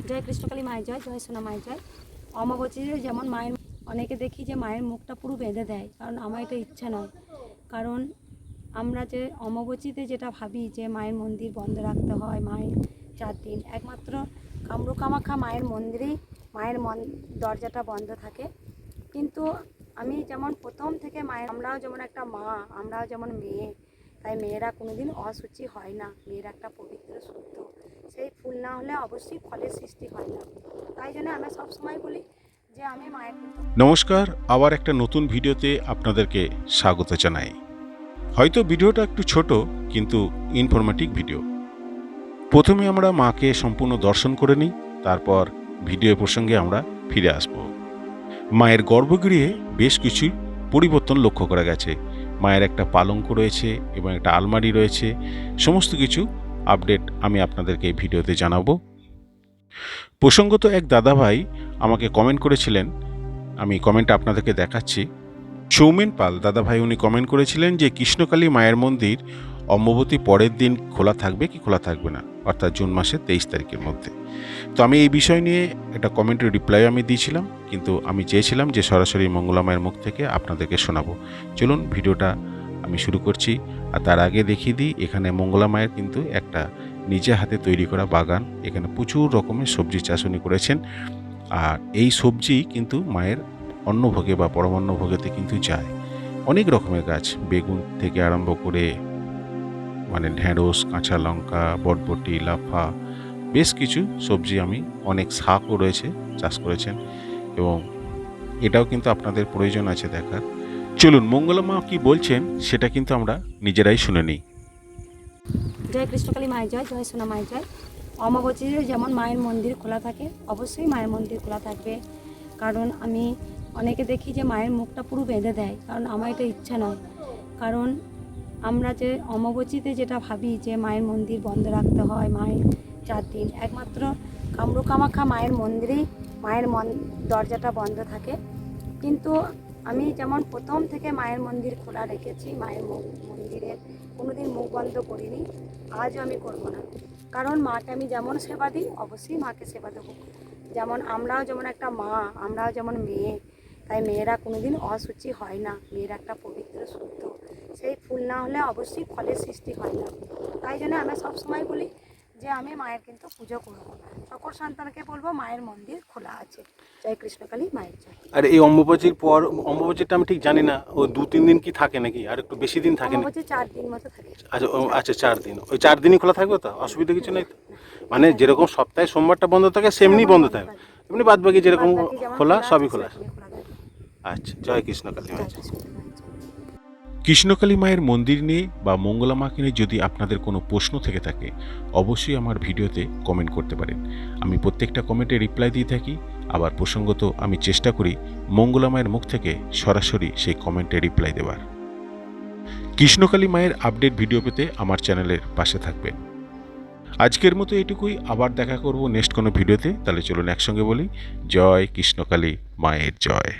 জয় কৃষ্ণকালী মায়ের জয়, জয় সোনা মায়ের জয়। অমাবস্যাতে যেমন মায়ের অনেকে দেখি যে মায়ের মুখটা পুরো বেঁধে দেয়, কারণ আমার এটা ইচ্ছা নয়। কারণ আমরা যে অমাবস্যাতে যেটা ভাবি যে মায়ের মন্দির বন্ধ রাখতে হয়, মায়ের 4 দিন একমাত্র কামরূপ কামাখ্যা মায়ের মন্দিরেই মায়ের দরজাটা বন্ধ থাকে। কিন্তু আমি যেমন প্রথম থেকে মায়ের, আমরাও যেমন একটা মা, আমরাও যেমন মেয়ে, তাই মেয়েরা কোনোদিন অশুচি হয় না। মেয়েরা একটা পবিত্র শুদ্ধ, সেই ফুল না হলে অবশ্যই ফলের সৃষ্টি হয় না। তাই জন্য আমি সবসময় বলি যে আমি মায়ের কিন্তু। নমস্কার, আবার একটা নতুন ভিডিওতে আপনাদেরকে স্বাগত জানাই। হয়তো ভিডিওটা একটু ছোট, কিন্তু ইনফরমেটিভ ভিডিও। প্রথমে আমরা মাকে সম্পূর্ণ দর্শন করে নিই, তারপর ভিডিও প্রসঙ্গে আমরা ফিরে আসব। মায়ের গর্ভগৃহে বেশ কিছু পরিবর্তন লক্ষ্য করা গেছে। মায়ের একটা পালঙ্ক রয়েছে এবং একটা আলমারি রয়েছে। সমস্ত কিছু আপডেট আমি আপনাদেরকে এই ভিডিওতে জানাবো। প্রসঙ্গত এক দাদাভাই আমাকে কমেন্ট করেছিলেন, আমি কমেন্ট আপনাদেরকে দেখাচ্ছি। সৌমেন পাল দাদাভাই উনি কমেন্ট করেছিলেন যে কৃষ্ণকালী মায়ের মন্দির অমাবস্যার পরের দিন খোলা থাকবে কি খোলা থাকবে না, অর্থাৎ জুন মাসের 23 তারিখের মধ্যে। তো আমি এই বিষয় নিয়ে একটা কমেন্টের রিপ্লাই আমি দিয়েছিলাম, কিন্তু আমি চেয়েছিলাম যে সরাসরি মঙ্গলা মায়ের মুখ থেকে আপনাদেরকে শোনাবো। চলুন ভিডিওটা আমি শুরু করছি। আর তার আগে দেখিয়ে দিই, এখানে মঙ্গলা মায়ের কিন্তু একটা নিজে হাতে তৈরি করা বাগান। এখানে প্রচুর রকমের সবজি চাষ উনি করেছেন। আর এই সবজি কিন্তু মায়ের অন্নভোগে বা পরমান্নভোগেতে কিন্তু যায়। অনেক রকমের গাছ, বেগুন থেকে আরম্ভ করে মানে ঢেঁড়স, কাঁচা লঙ্কা, বটবটি, লাফা, বেশ কিছু সবজি, আমি অনেক শাকও রয়েছে, চাষ করেছেন। এবং এটাও কিন্তু আপনাদের প্রয়োজন আছে দেখার। চলুন মঙ্গলা মা কি বলছেন সেটা কিন্তু আমরা নিজেরাই শুনে নিই। জয় কৃষ্ণকালী মায়ের জয়, জয় সোনা মায়ের জয়। অমাবস্যাতে যেমন মায়ের মন্দির খোলা থাকে, অবশ্যই মায়ের মন্দির খোলা থাকবে। কারণ আমি অনেকে দেখি যে মায়ের মুখটা পুরো বেঁধে দেয়, কারণ আমার এটা ইচ্ছা নয়। কারণ আমরা যে অমাবস্যাতে যেটা ভাবি যে মায়ের মন্দির বন্ধ রাখতে হয়, মায়ের 4 দিন একমাত্র কামরূপ কামাখ্যা মায়ের মন্দিরেই মায়ের দরজাটা বন্ধ থাকে। কিন্তু আমি যেমন প্রথম থেকে মায়ের মন্দির খোলা রেখেছি, মায়ের মন্দিরের কোনোদিন মুখ বন্ধ করিনি, আজও আমি করব না। কারণ মাকে আমি যেমন সেবা দিই, অবশ্যই মাকে সেবা দেবো। যেমন আমরাও যেমন একটা মা, আমরাও যেমন মেয়ে, তাই মেয়েরা কোনোদিন অশুচি হয় না। মেয়েরা একটা পবিত্র শুদ্ধ, সেই ফুল না হলে অবশ্যই ফলের সৃষ্টি হয় না। তাই জন্য আমি সবসময় বলি যে আমি মায়ের কিন্তু পুজো করবো। সকল সন্তানকে বলবো মায়ের মন্দির খোলা আছে। জয় কৃষ্ণকালী মায়ের জয়। আর এই অম্বুবাচীর পর, অম্বুবাচীটা আমি ঠিক জানি না, ও 2-3 দিন কি থাকে নাকি, আর একটু বেশি দিন থাকে না? অমাবস্যা 4 দিন মতো থাকে। আচ্ছা আচ্ছা, 4 দিন। ওই 4 দিনই খোলা থাকবে তো, অসুবিধা কিছু নেই তো? মানে যেরকম সপ্তাহে সোমবারটা বন্ধ থাকে সেমনি বন্ধ থাকে, এমনি বাদ বাকি যেরকম খোলা সবই খোলা। আচ্ছা, জয় কৃষ্ণকালী মায়ের জয়। কৃষ্ণকালী মায়ের মন্দির নিয়ে বা মঙ্গলা মাকে নিয়ে যদি আপনাদের কোনো প্রশ্ন থেকে থাকে, অবশ্যই আমার ভিডিওতে কমেন্ট করতে পারেন। আমি প্রত্যেকটা কমেন্টে রিপ্লাই দিয়ে থাকি। আবার প্রসঙ্গত আমি চেষ্টা করি মঙ্গলা মায়ের মুখ থেকে সরাসরি সেই কমেন্টে রিপ্লাই দেওয়ার। কৃষ্ণকালী মায়ের আপডেট ভিডিও পেতে আমার চ্যানেলের পাশে থাকবেন। আজকের মতো এটুকুই, আবার দেখা করব নেক্সট কোনো ভিডিওতে। তাহলে চলুন একসঙ্গে বলি, জয় কৃষ্ণকালী মায়ের জয়।